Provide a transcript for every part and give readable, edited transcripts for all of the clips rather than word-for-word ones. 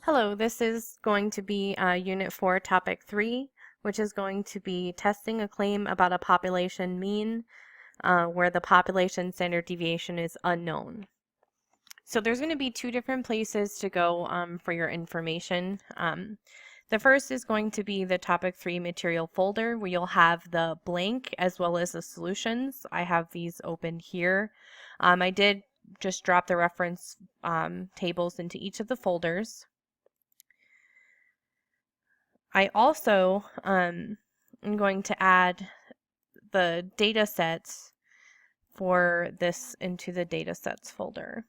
Hello, this is going to be Unit 4, Topic 3, which is going to be testing a claim about a population mean where the population standard deviation is unknown. So there's going to be two different places to go for your information. The first is going to be the Topic 3 material folder where you'll have the blank as well as the solutions. I have these open here. I did just drop the reference tables into each of the folders. I also am going to add the data sets for this into the data sets folder.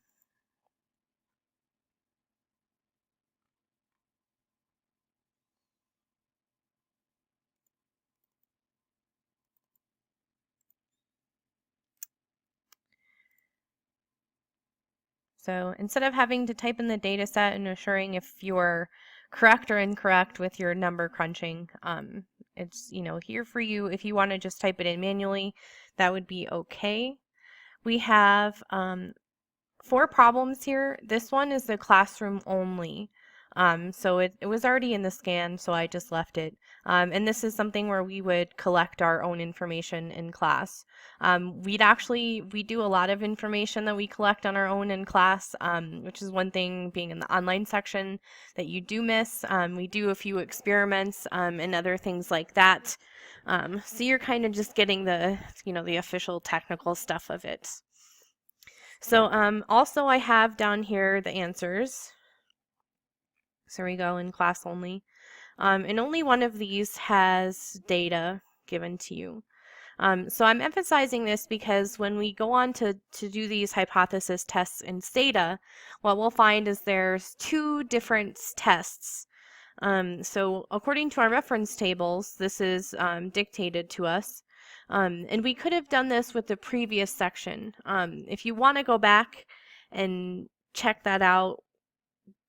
So instead of having to type in the data set and assuring if you're correct or incorrect with your number crunching, it's here for you. If you want to just type it in manually, that would be okay. We have 4 problems here. This one is the classroom only. So it was already in the scan, so I just left it. And this is something where we would collect our own information in class. We do a lot of information that we collect on our own in class, which is one thing being in the online section that you do miss. We do a few experiments and other things like that. So you're kind of just getting the official technical stuff of it. So also I have down here the answers. So we go in class only. And only one of these has data given to you. So I'm emphasizing this because when we go on to do these hypothesis tests in Stata, what we'll find is there's 2 different tests. So according to our reference tables, this is dictated to us. And we could have done this with the previous section. If you want to go back and check that out,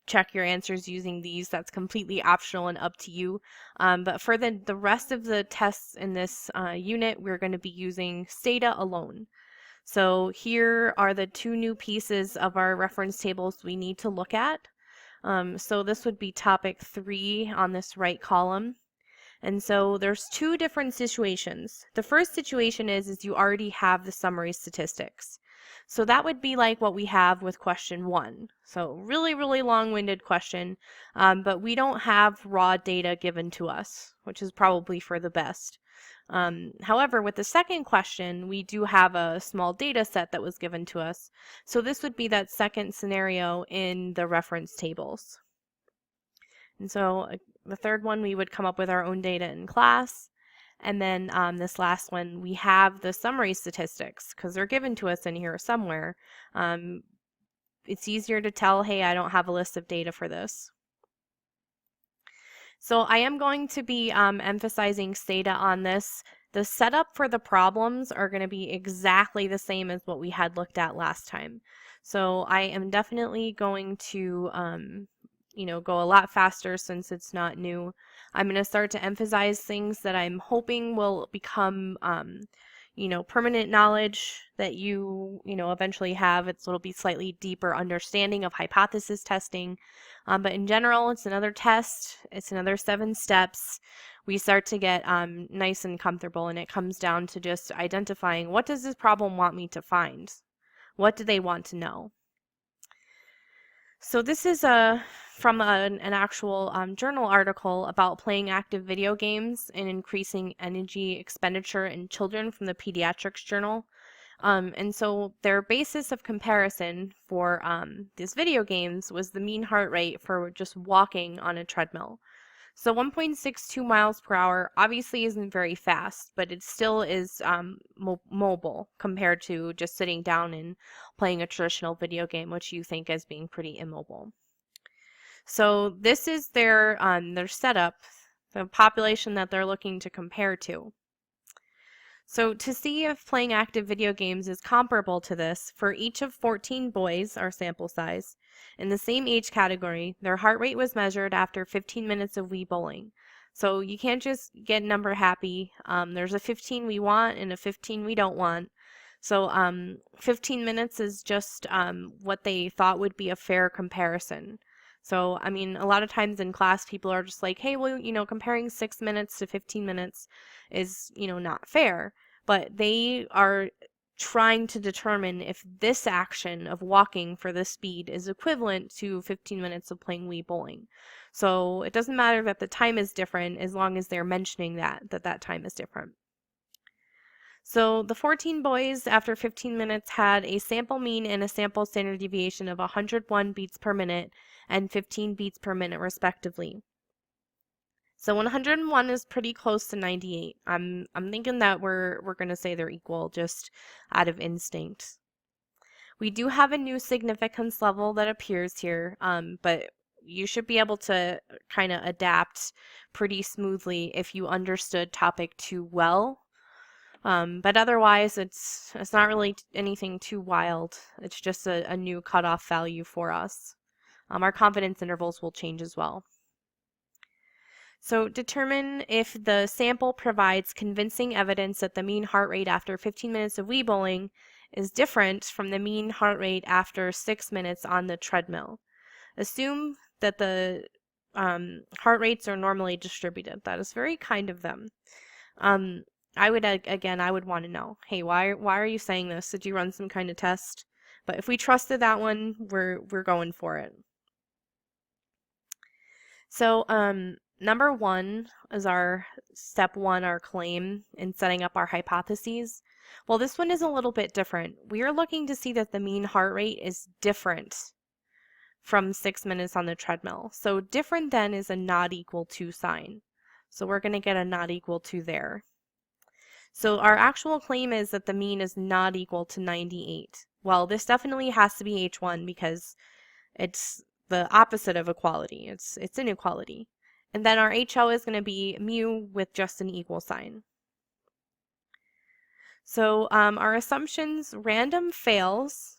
check your answers using these, that's completely optional and up to you. But for the rest of the tests in this unit, we're going to be using Stata alone. So here are the 2 new pieces of our reference tables we need to look at. So this would be topic 3 on this right column. And so there's 2 different situations. The first situation is you already have the summary statistics. So that would be like what we have with question 1. So really, really long-winded question, but we don't have raw data given to us, which is probably for the best. However, with the second question, we do have a small data set that was given to us. So this would be that second scenario in the reference tables. And so the third one, we would come up with our own data in class. And then this last one, we have the summary statistics because they're given to us in here somewhere. It's easier to tell, hey, I don't have a list of data for this. So I am going to be emphasizing Stata on this. The setup for the problems are going to be exactly the same as what we had looked at last time. So I am definitely going to go a lot faster since it's not new. I'm going to start to emphasize things that I'm hoping will become, permanent knowledge that you eventually have. It'll be slightly deeper understanding of hypothesis testing. But in general, it's another test. It's another 7 steps. We start to get nice and comfortable, and it comes down to just identifying what does this problem want me to find? What do they want to know? So this is from an actual journal article about playing active video games and increasing energy expenditure in children from the Pediatrics Journal. And so their basis of comparison for these video games was the mean heart rate for just walking on a treadmill. So 1.62 miles per hour obviously isn't very fast, but it still is mobile compared to just sitting down and playing a traditional video game, which you think as being pretty immobile. So this is their setup, the population that they're looking to compare to. So to see if playing active video games is comparable to this, for each of 14 boys, our sample size, in the same age category, their heart rate was measured after 15 minutes of Wii bowling. So you can't just get number happy. There's a 15 we want and a 15 we don't want. So 15 minutes is just what they thought would be a fair comparison. So, I mean, a lot of times in class, people are just like, hey, well, comparing 6 minutes to 15 minutes is, not fair. But they are trying to determine if this action of walking for this speed is equivalent to 15 minutes of playing Wii bowling. So it doesn't matter that the time is different as long as they're mentioning that time is different. So the 14 boys after 15 minutes had a sample mean and a sample standard deviation of 101 beats per minute and 15 beats per minute respectively. So 101 is pretty close to 98. I'm thinking that we're going to say they're equal just out of instinct. We do have a new significance level that appears here, but you should be able to kind of adapt pretty smoothly if you understood topic 2 well. But otherwise, it's not really anything too wild. It's just a new cutoff value for us. Our confidence intervals will change as well. So determine if the sample provides convincing evidence that the mean heart rate after 15 minutes of Wii bowling is different from the mean heart rate after 6 minutes on the treadmill. Assume that the heart rates are normally distributed. That is very kind of them. I would want to know, hey, why are you saying this? Did you run some kind of test? But if we trusted that one, we're going for it. So number 1 is our step 1, our claim in setting up our hypotheses. Well, this one is a little bit different. We are looking to see that the mean heart rate is different from 6 minutes on the treadmill. So different than is a not equal to sign. So we're going to get a not equal to there. So our actual claim is that the mean is not equal to 98. Well, this definitely has to be H1 because it's the opposite of equality. It's inequality. And then our HO is going to be mu with just an equal sign. So our assumptions, random fails,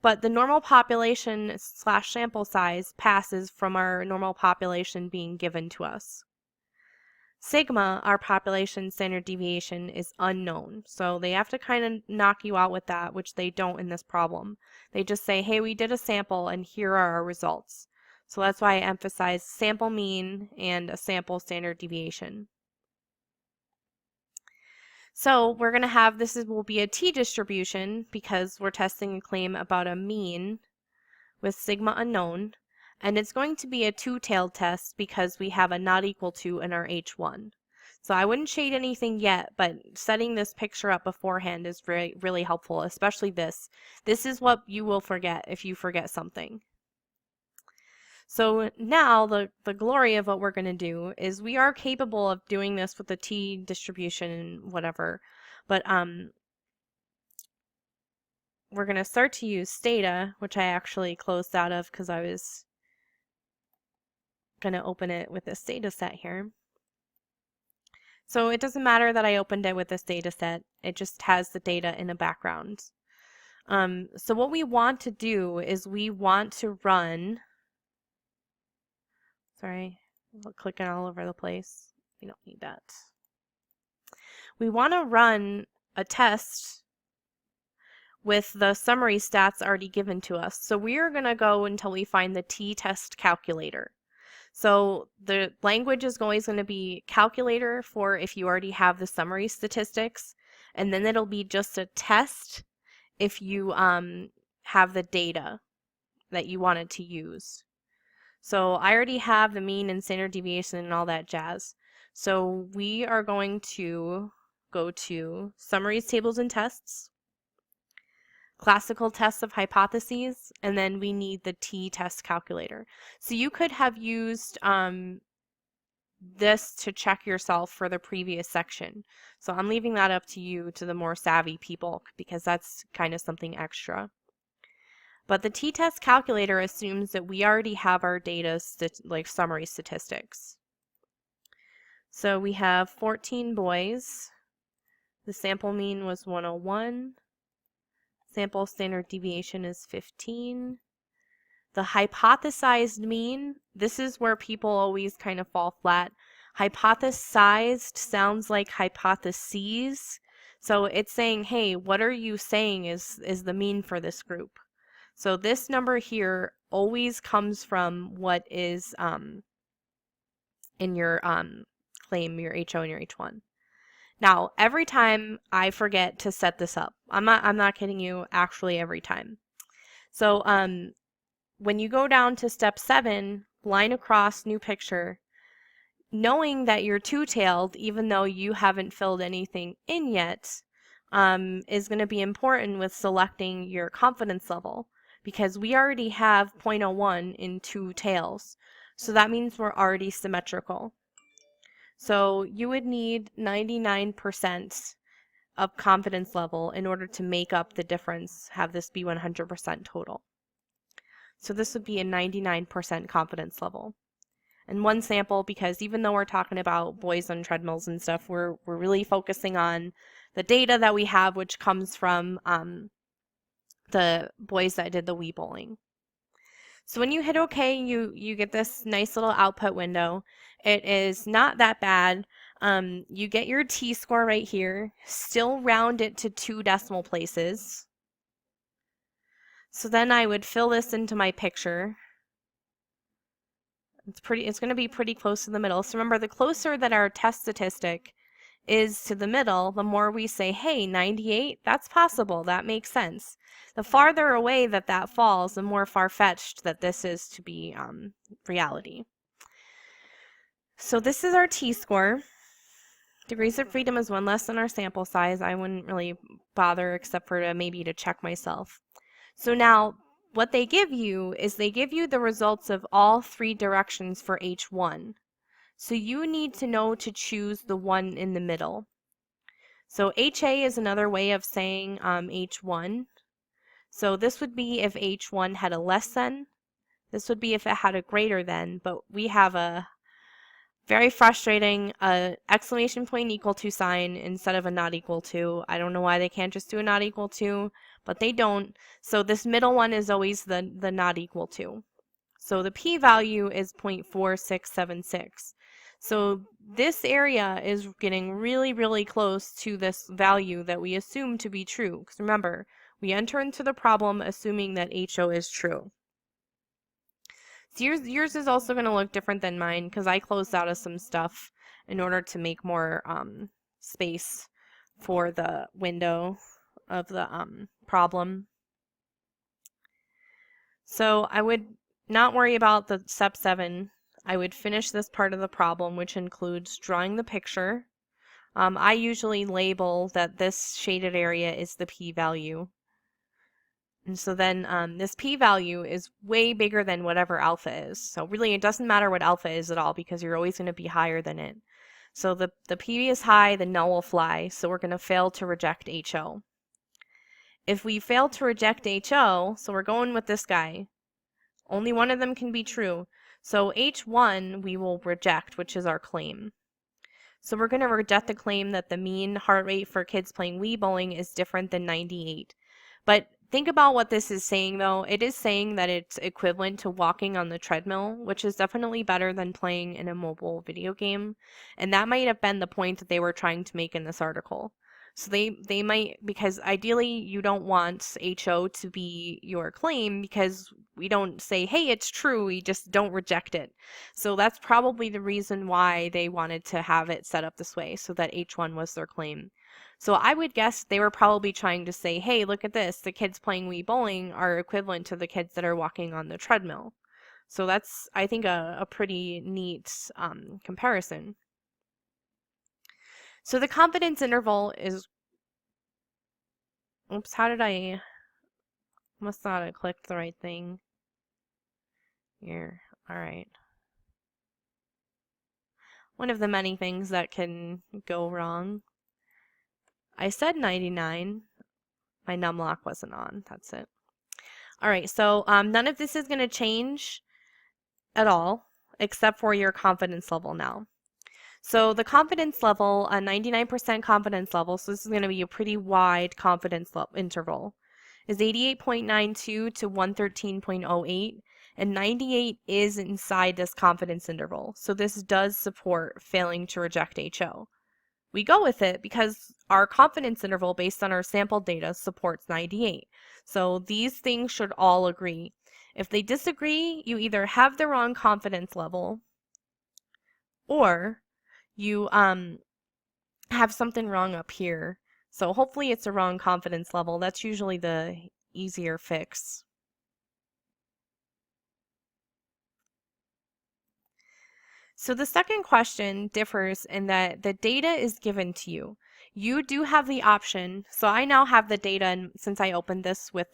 but the normal population / sample size passes from our normal population being given to us. Sigma, our population standard deviation, is unknown. So they have to kind of knock you out with that, which they don't in this problem. They just say, hey, we did a sample and here are our results. So that's why I emphasize sample mean and a sample standard deviation. So we're going to have, will be a t-distribution because we're testing a claim about a mean with sigma unknown. And it's going to be a two-tailed test because we have a not equal to in our H1. So I wouldn't shade anything yet, but setting this picture up beforehand is really, really helpful, especially this. This is what you will forget if you forget something. So now the glory of what we're going to do is we are capable of doing this with the t-distribution and whatever, but we're going to start to use Stata, which I actually closed out of because I was going to open it with this data set here. So it doesn't matter that I opened it with this data set, it just has the data in the background. So what we want to do is we want to run, sorry, I'm clicking all over the place. We don't need that. We want to run a test with the summary stats already given to us. So we are going to go until we find the t-test calculator. So the language is always going to be calculator for if you already have the summary statistics, and then it'll be just a test if you have the data that you wanted to use. So I already have the mean and standard deviation and all that jazz. So we are going to go to summaries, tables, and tests, classical tests of hypotheses, and then we need the t-test calculator. So you could have used this to check yourself for the previous section. So I'm leaving that up to you, to the more savvy people, because that's kind of something extra. But the t-test calculator assumes that we already have our data, like summary statistics. So we have 14 boys. The sample mean was 101. Sample standard deviation is 15. The hypothesized mean, this is where people always kind of fall flat. Hypothesized sounds like hypotheses. So it's saying, hey, what are you saying is the mean for this group? So this number here always comes from what is in your claim, your HO and your H1. Now, every time I forget to set this up, I'm not kidding you, actually every time. So when you go down to step 7, line across, new picture, knowing that you're two-tailed, even though you haven't filled anything in yet, is going to be important with selecting your confidence level, because we already have 0.01 in two tails. So that means we're already symmetrical. So you would need 99% of confidence level in order to make up the difference, have this be 100% total. So this would be a 99% confidence level. And one sample, because even though we're talking about boys on treadmills and stuff, we're really focusing on the data that we have, which comes from the boys that did the Wii bowling. So when you hit OK, you get this nice little output window. It is not that bad. You get your T-score right here. Still round it to 2 decimal places. So then I would fill this into my picture. It's going to be pretty close to the middle. So remember, the closer that our test statistic is to the middle, the more we say, hey, 98, that's possible, that makes sense. The farther away that falls, the more far-fetched that this is to be reality. So this is our T-score. Degrees of freedom is 1 less than our sample size. I wouldn't really bother except for maybe to check myself. So now what they give you is they give you the results of all 3 directions for H1. So you need to know to choose the one in the middle. So HA is another way of saying H1. So this would be if H1 had a less than. This would be if it had a greater than, but we have a very frustrating exclamation point equal to sign instead of a not equal to. I don't know why they can't just do a not equal to, but they don't. So this middle one is always the not equal to. So the p-value is 0.4676. So this area is getting really, really close to this value that we assume to be true. Because remember, we enter into the problem assuming that HO is true. So yours is also going to look different than mine because I closed out of some stuff in order to make more space for the window of the problem. So I would not worry about the step 7. I would finish this part of the problem, which includes drawing the picture. I usually label that this shaded area is the p-value. And so then this p-value is way bigger than whatever alpha is. So really it doesn't matter what alpha is at all because you're always going to be higher than it. So the p is high, the null will fly. So we're going to fail to reject HO. If we fail to reject HO, so we're going with this guy, only one of them can be true. So H1 we will reject, which is our claim. So we're going to reject the claim that the mean heart rate for kids playing Wii bowling is different than 98. But think about what this is saying, though. It is saying that it's equivalent to walking on the treadmill, which is definitely better than playing in a mobile video game. And that might have been the point that they were trying to make in this article. So they might, because ideally you don't want HO to be your claim because we don't say, hey, it's true, we just don't reject it. So that's probably the reason why they wanted to have it set up this way, so that H1 was their claim. So I would guess they were probably trying to say, hey, look at this, the kids playing Wii bowling are equivalent to the kids that are walking on the treadmill. So that's, I think, a pretty neat comparison. So the confidence interval is, oops, how did I, must not have clicked the right thing. Here, all right. One of the many things that can go wrong. I said 99. My numlock wasn't on, that's it. All right, so none of this is going to change at all, except for your confidence level now. So the confidence level, a 99% confidence level, so this is going to be a pretty wide confidence interval, is 88.92 to 113.08, and 98 is inside this confidence interval. So this does support failing to reject HO. We go with it because our confidence interval based on our sample data supports 98. So these things should all agree. If they disagree, you either have the wrong confidence level or you have something wrong up here. So hopefully it's a wrong confidence level. That's usually the easier fix. So the second question differs in that the data is given to you. You do have the option. So I now have the data, and since I opened this with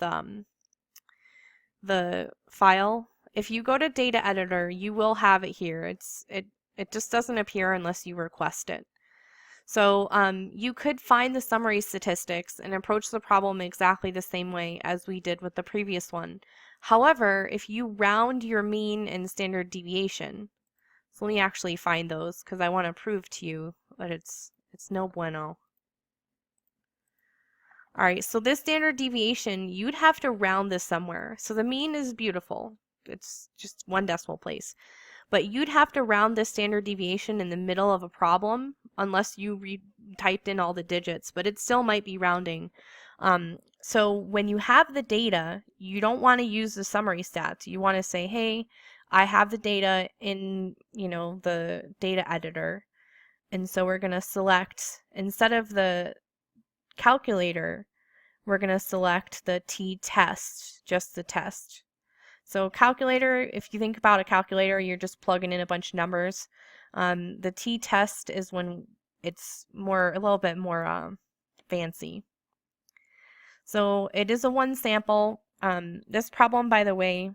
the file, if you go to data editor, you will have it here. It just doesn't appear unless you request it. So you could find the summary statistics and approach the problem exactly the same way as we did with the previous one. However, if you round your mean and standard deviation, so let me actually find those because I want to prove to you that it's no bueno. All right, so this standard deviation, you'd have to round this somewhere. So the mean is beautiful. It's just 1 decimal place. But you'd have to round this standard deviation in the middle of a problem unless you typed in all the digits, but it still might be rounding. So when you have the data, you don't want to use the summary stats. You want to say, hey, I have the data in, the data editor. And so we're going to select, instead of the calculator, we're going to select the t-test, just the test. So calculator, if you think about a calculator, you're just plugging in a bunch of numbers. The t-test is when it's a little bit more fancy. So it is a 1 sample. This problem, by the way,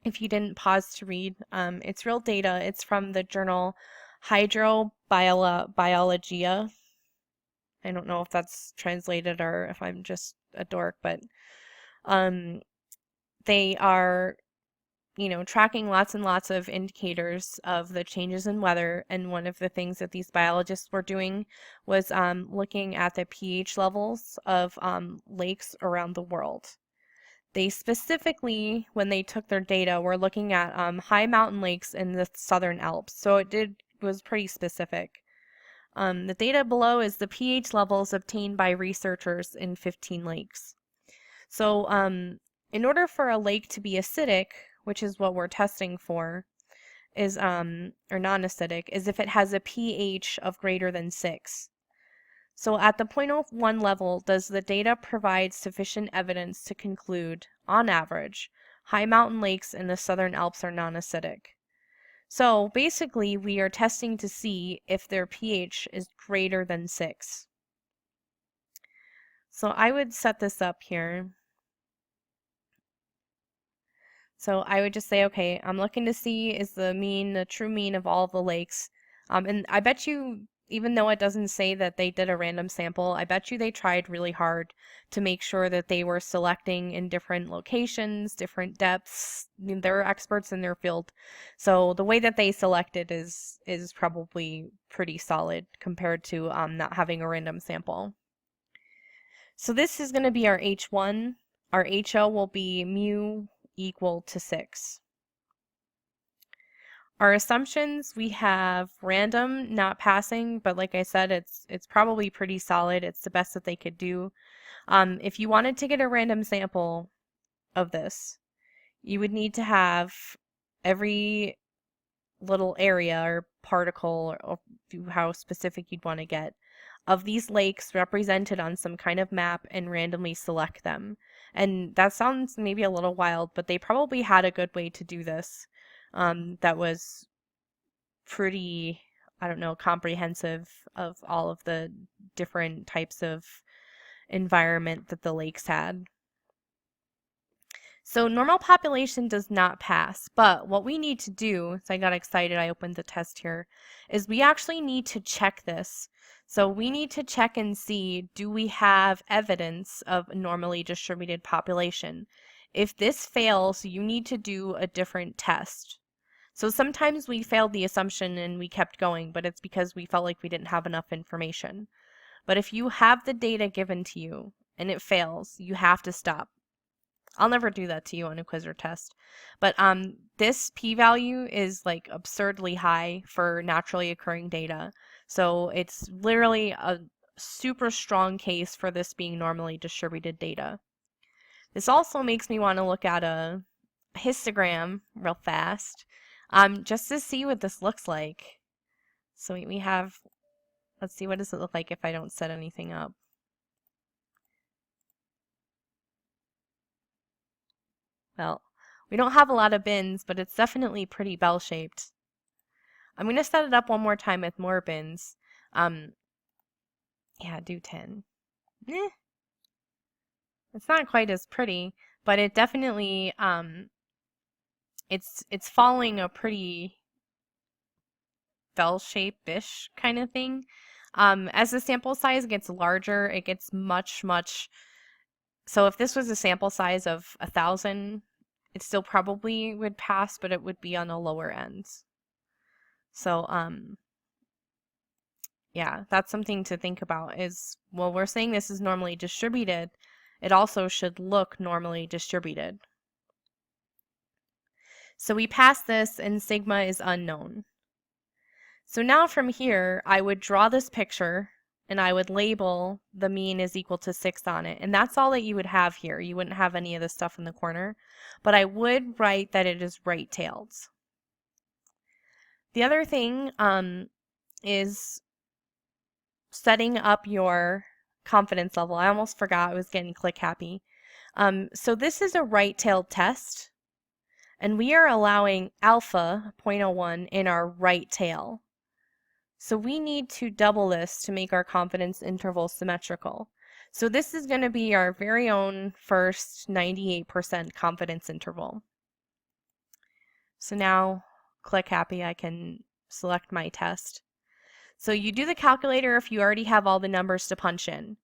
if you didn't pause to read, it's real data. It's from the journal Hydrobiologia. I don't know if that's translated or if I'm just a dork, but they are, tracking lots and lots of indicators of the changes in weather. And one of the things that these biologists were doing was looking at the pH levels of lakes around the world. They specifically, when they took their data, were looking at high mountain lakes in the Southern Alps. So it was pretty specific. The data below is the pH levels obtained by researchers in 15 lakes. So in order for a lake to be acidic, which is what we're testing for, is or non-acidic, is if it has a pH of greater than 6. So at the 0.01 level, does the data provide sufficient evidence to conclude, on average, high mountain lakes in the Southern Alps are non-acidic? So basically, we are testing to see if their pH is greater than 6. So I would set this up here. So I would just say, okay, I'm looking to see is the true mean of all of the lakes. And I bet you, even though it doesn't say that they did a random sample, I bet you they tried really hard to make sure that they were selecting in different locations, different depths. I mean, they're experts in their field. So the way that they selected is probably pretty solid compared to not having a random sample. So this is going to be our H1. Our HO will be mu equal to 6. Our assumptions, we have random, not passing, but like I said, it's probably pretty solid. It's the best that they could do. If you wanted to get a random sample of this, you would need to have every little area or particle, or how specific you'd want to get, of these lakes represented on some kind of map and randomly select them. And that sounds maybe a little wild, but they probably had a good way to do this. That was pretty, I don't know, comprehensive of all of the different types of environment that the lakes had. So normal population does not pass, but what we need to do, so I got excited, I opened the test here, is we actually need to check this. So we need to check and see, do we have evidence of a normally distributed population? If this fails, you need to do a different test. So sometimes we failed the assumption and we kept going, but it's because we felt like we didn't have enough information. But if you have the data given to you and it fails, you have to stop. I'll never do that to you on a quiz or test. But this p-value is like absurdly high for naturally occurring data. So it's literally a super strong case for this being normally distributed data. This also makes me want to look at a histogram real fast, just to see what this looks like. So we have, let's see, what does it look like if I don't set anything up? Well, we don't have a lot of bins, but it's definitely pretty bell-shaped. I'm going to set it up one more time with more bins. Yeah, do 10. Eh. It's not quite as pretty, but it definitely, it's following a pretty bell-shape-ish kind of thing. As the sample size gets larger, it gets much, so if this was a sample size of 1,000, it still probably would pass, but it would be on the lower ends. So, yeah, that's something to think about is, well, we're saying this is normally distributed, it also should look normally distributed. So we pass this and sigma is unknown. So now from here, I would draw this picture and I would label the mean is equal to 6 on it. And that's all that you would have here. You wouldn't have any of the stuff in the corner, but I would write that it is right-tailed. The other thing is setting up your confidence level. I almost forgot, I was getting click happy. So this is a right-tailed test, and we are allowing alpha 0.01 in our right tail. So we need to double this to make our confidence interval symmetrical. So this is going to be our very own first 98% confidence interval. So now, click happy, I can select my test. So you do the calculator if you already have all the numbers to punch in.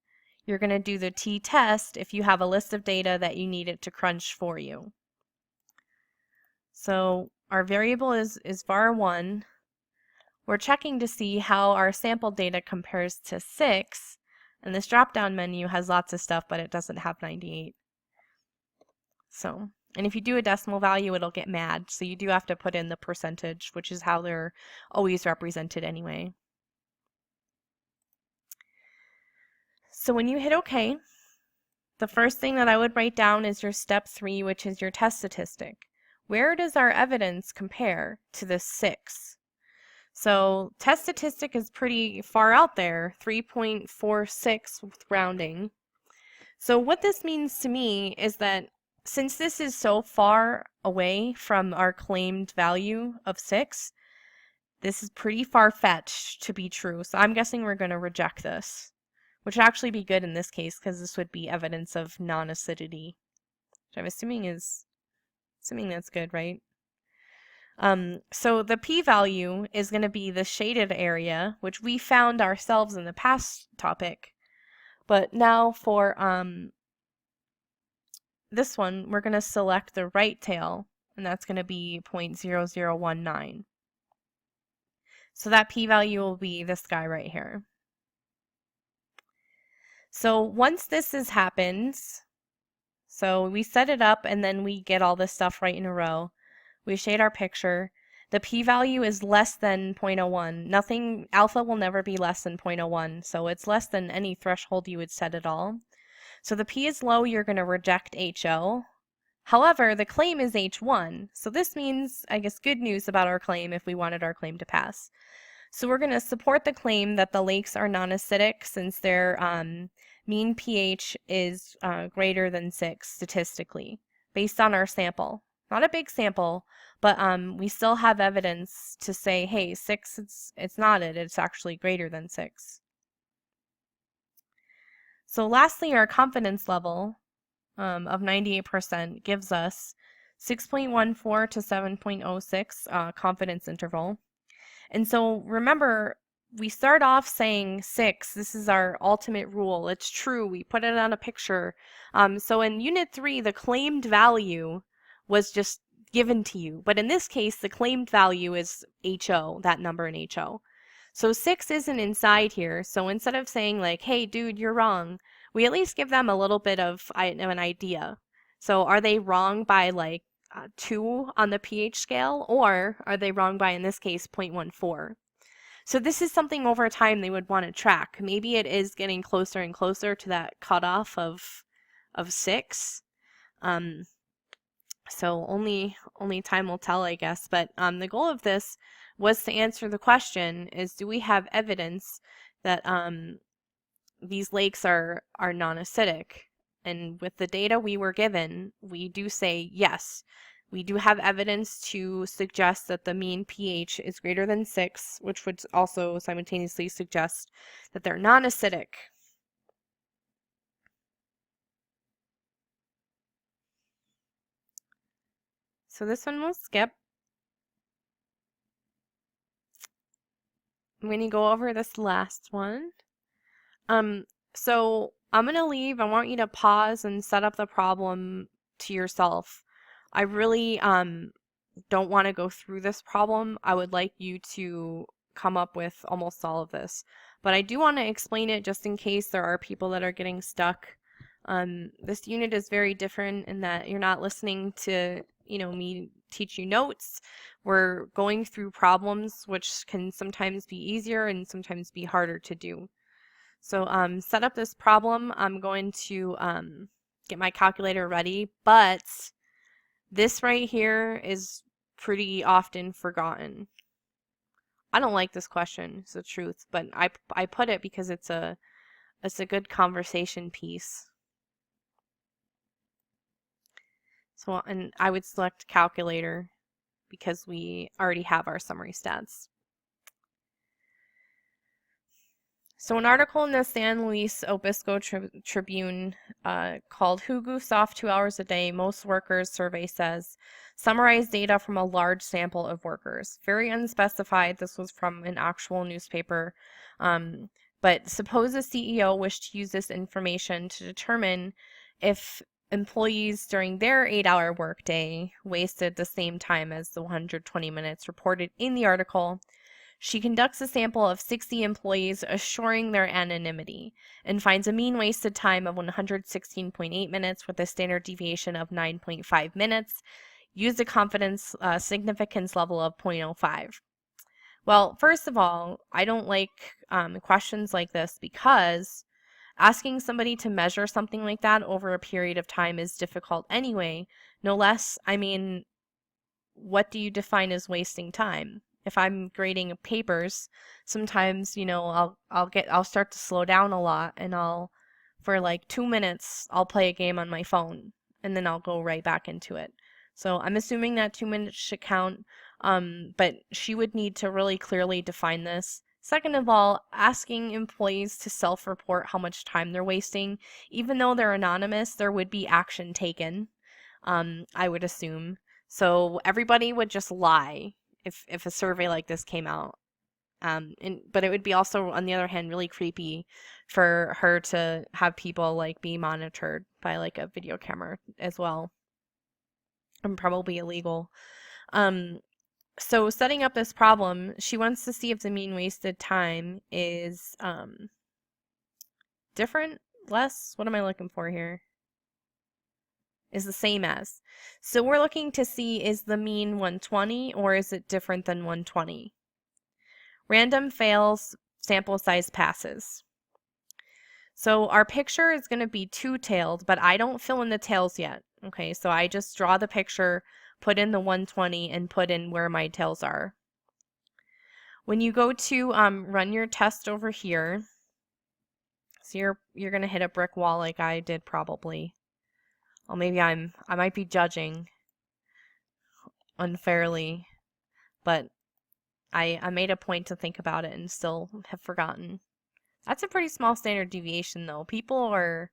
You're going to do the t-test if you have a list of data that you need it to crunch for you. So our variable is var1. We're checking to see how our sample data compares to 6, and this drop-down menu has lots of stuff, but it doesn't have 98. So, and if you do a decimal value, it'll get mad, so you do have to put in the percentage, which is how they're always represented anyway. So when you hit OK, the first thing that I would write down is your step 3, which is your test statistic. Where does our evidence compare to this 6? So test statistic is pretty far out there, 3.46 with rounding. So what this means to me is that since this is so far away from our claimed value of 6, this is pretty far-fetched to be true. So I'm guessing we're going to reject this, which would actually be good in this case because this would be evidence of non-acidity, which I'm assuming that's good, right? So the p-value is going to be the shaded area, which we found ourselves in the past topic. But now for this one, we're going to select the right tail, and that's going to be 0.0019. So that p-value will be this guy right here. So once this has happened, so we set it up and then we get all this stuff right in a row. We shade our picture. The p-value is less than 0.01. Nothing, alpha will never be less than 0.01, so it's less than any threshold you would set at all. So the p is low, you're going to reject HO. However, the claim is H1, so this means, I guess, good news about our claim if we wanted our claim to pass. So we're going to support the claim that the lakes are non-acidic since their mean pH is greater than 6 statistically, based on our sample. Not a big sample, but we still have evidence to say, hey, 6, it's not it, it's actually greater than 6. So lastly, our confidence level of 98% gives us 6.14 to 7.06 confidence interval. And so remember, we start off saying 6, this is our ultimate rule, it's true, we put it on a picture. So in Unit 3, the claimed value was just given to you. But in this case, the claimed value is HO, that number in HO. So 6 isn't inside here. So instead of saying like, hey, dude, you're wrong, we at least give them a little bit of an idea. So are they wrong by like 2 on the pH scale, or are they wrong by, in this case, 0.14? So this is something over time they would want to track. Maybe it is getting closer and closer to that cutoff of 6. So only time will tell, I guess. But the goal of this was to answer the question: is do we have evidence that these lakes are non-acidic? And with the data we were given, we do say yes. We do have evidence to suggest that the mean pH is greater than 6, which would also simultaneously suggest that they're non-acidic. So this one we'll skip. I'm going to go over this last one. So I'm going to leave. I want you to pause and set up the problem to yourself. I really don't want to go through this problem. I would like you to come up with almost all of this. But I do want to explain it just in case there are people that are getting stuck. This unit is very different in that you're not listening to, me teach you notes. We're going through problems, which can sometimes be easier and sometimes be harder to do. So set up this problem. I'm going to get my calculator ready, but this right here is pretty often forgotten. I don't like this question, it's the truth, but I put it because it's a good conversation piece. So, and I would select calculator because we already have our summary stats. So an article in the San Luis Obispo Tribune called Who Goofs Off 2 Hours a Day? Most Workers survey says, summarize data from a large sample of workers. Very unspecified. This was from an actual newspaper. But suppose a CEO wished to use this information to determine if employees during their 8-hour workday wasted the same time as the 120 minutes reported in the article. She conducts a sample of 60 employees, assuring their anonymity, and finds a mean wasted time of 116.8 minutes with a standard deviation of 9.5 minutes. Use a confidence significance level of 0.05. Well, first of all, I don't like questions like this because asking somebody to measure something like that over a period of time is difficult anyway. No less, I mean, what do you define as wasting time? If I'm grading papers, sometimes, I'll start to slow down a lot, and for like 2 minutes, I'll play a game on my phone, and then I'll go right back into it. So I'm assuming that 2 minutes should count, but she would need to really clearly define this. Second of all, asking employees to self-report how much time they're wasting, even though they're anonymous, there would be action taken, I would assume. So everybody would just lie if a survey like this came out. But it would be also, on the other hand, really creepy for her to have people like be monitored by like a video camera as well, and probably illegal. So setting up this problem, she wants to see if the mean wasted time is different, less. What am I looking for here? Is the same as. So we're looking to see, is the mean 120 or is it different than 120? Random fails, sample size passes. So our picture is going to be two-tailed, but I don't fill in the tails yet. Okay, so I just draw the picture, put in the 120, and put in where my tails are. When you go to run your test over here, so you're going to hit a brick wall like I did probably. Well, maybe I might be judging unfairly, but I made a point to think about it and still have forgotten. That's a pretty small standard deviation though. People are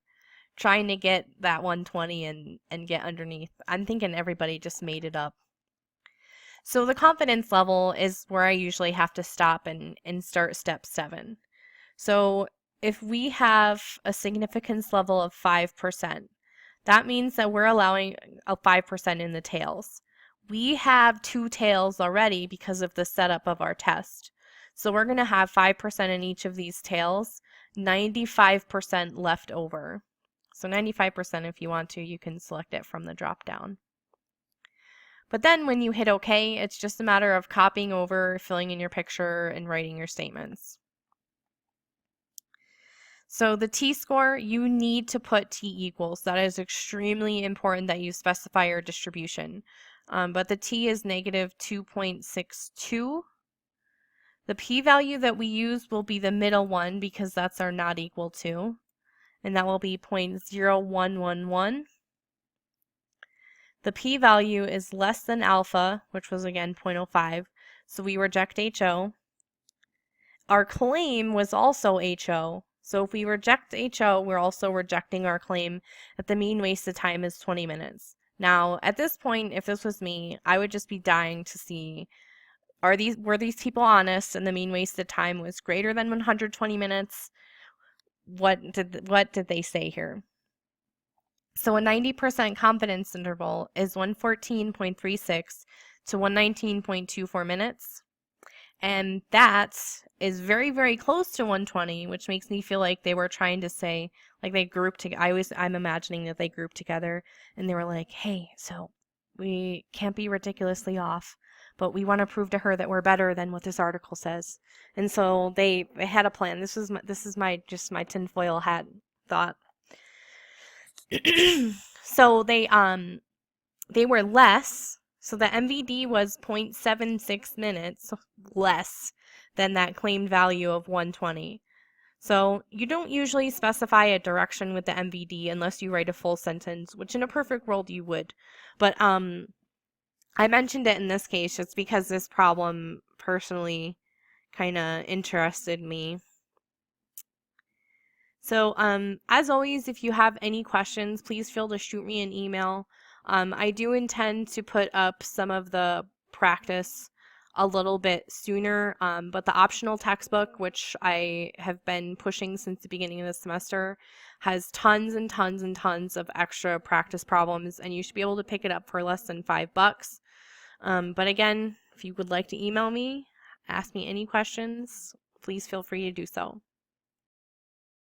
trying to get that 120 and get underneath. I'm thinking everybody just made it up. So the confidence level is where I usually have to stop and start step 7. So if we have a significance level of 5%, that means that we're allowing a 5% in the tails. We have 2 tails already because of the setup of our test. So we're going to have 5% in each of these tails, 95% left over. So 95%, if you want to, you can select it from the drop down. But then when you hit OK, it's just a matter of copying over, filling in your picture, and writing your statements. So the t-score, you need to put t equals. That is extremely important that you specify your distribution. But the t is negative 2.62. The p-value that we use will be the middle one because that's our not equal to, and that will be 0.0111. The p-value is less than alpha, which was again 0.05, so we reject HO. Our claim was also HO, so if we reject HO, we're also rejecting our claim that the mean wasted time is 20 minutes. Now, at this point, if this was me, I would just be dying to see, were these people honest and the mean wasted time was greater than 120 minutes? What did they say here? So a 90% confidence interval is 114.36 to 119.24 minutes. And that is very, very close to 120, which makes me feel like they were trying to say, like they grouped together. I'm imagining that they grouped together and they were like, hey, so we can't be ridiculously off, but we want to prove to her that we're better than what this article says. And so they had a plan. This is my tinfoil hat thought. So they were less. So the MVD was 0.76 minutes less than that claimed value of 120. So you don't usually specify a direction with the MVD unless you write a full sentence, which in a perfect world you would. But I mentioned it in this case just because this problem personally kind of interested me. So as always, if you have any questions, please feel to shoot me an email. I do intend to put up some of the practice a little bit sooner, but the optional textbook, which I have been pushing since the beginning of the semester, has tons and tons and tons of extra practice problems, and you should be able to pick it up for less than $5. But again, if you would like to email me, ask me any questions, please feel free to do so.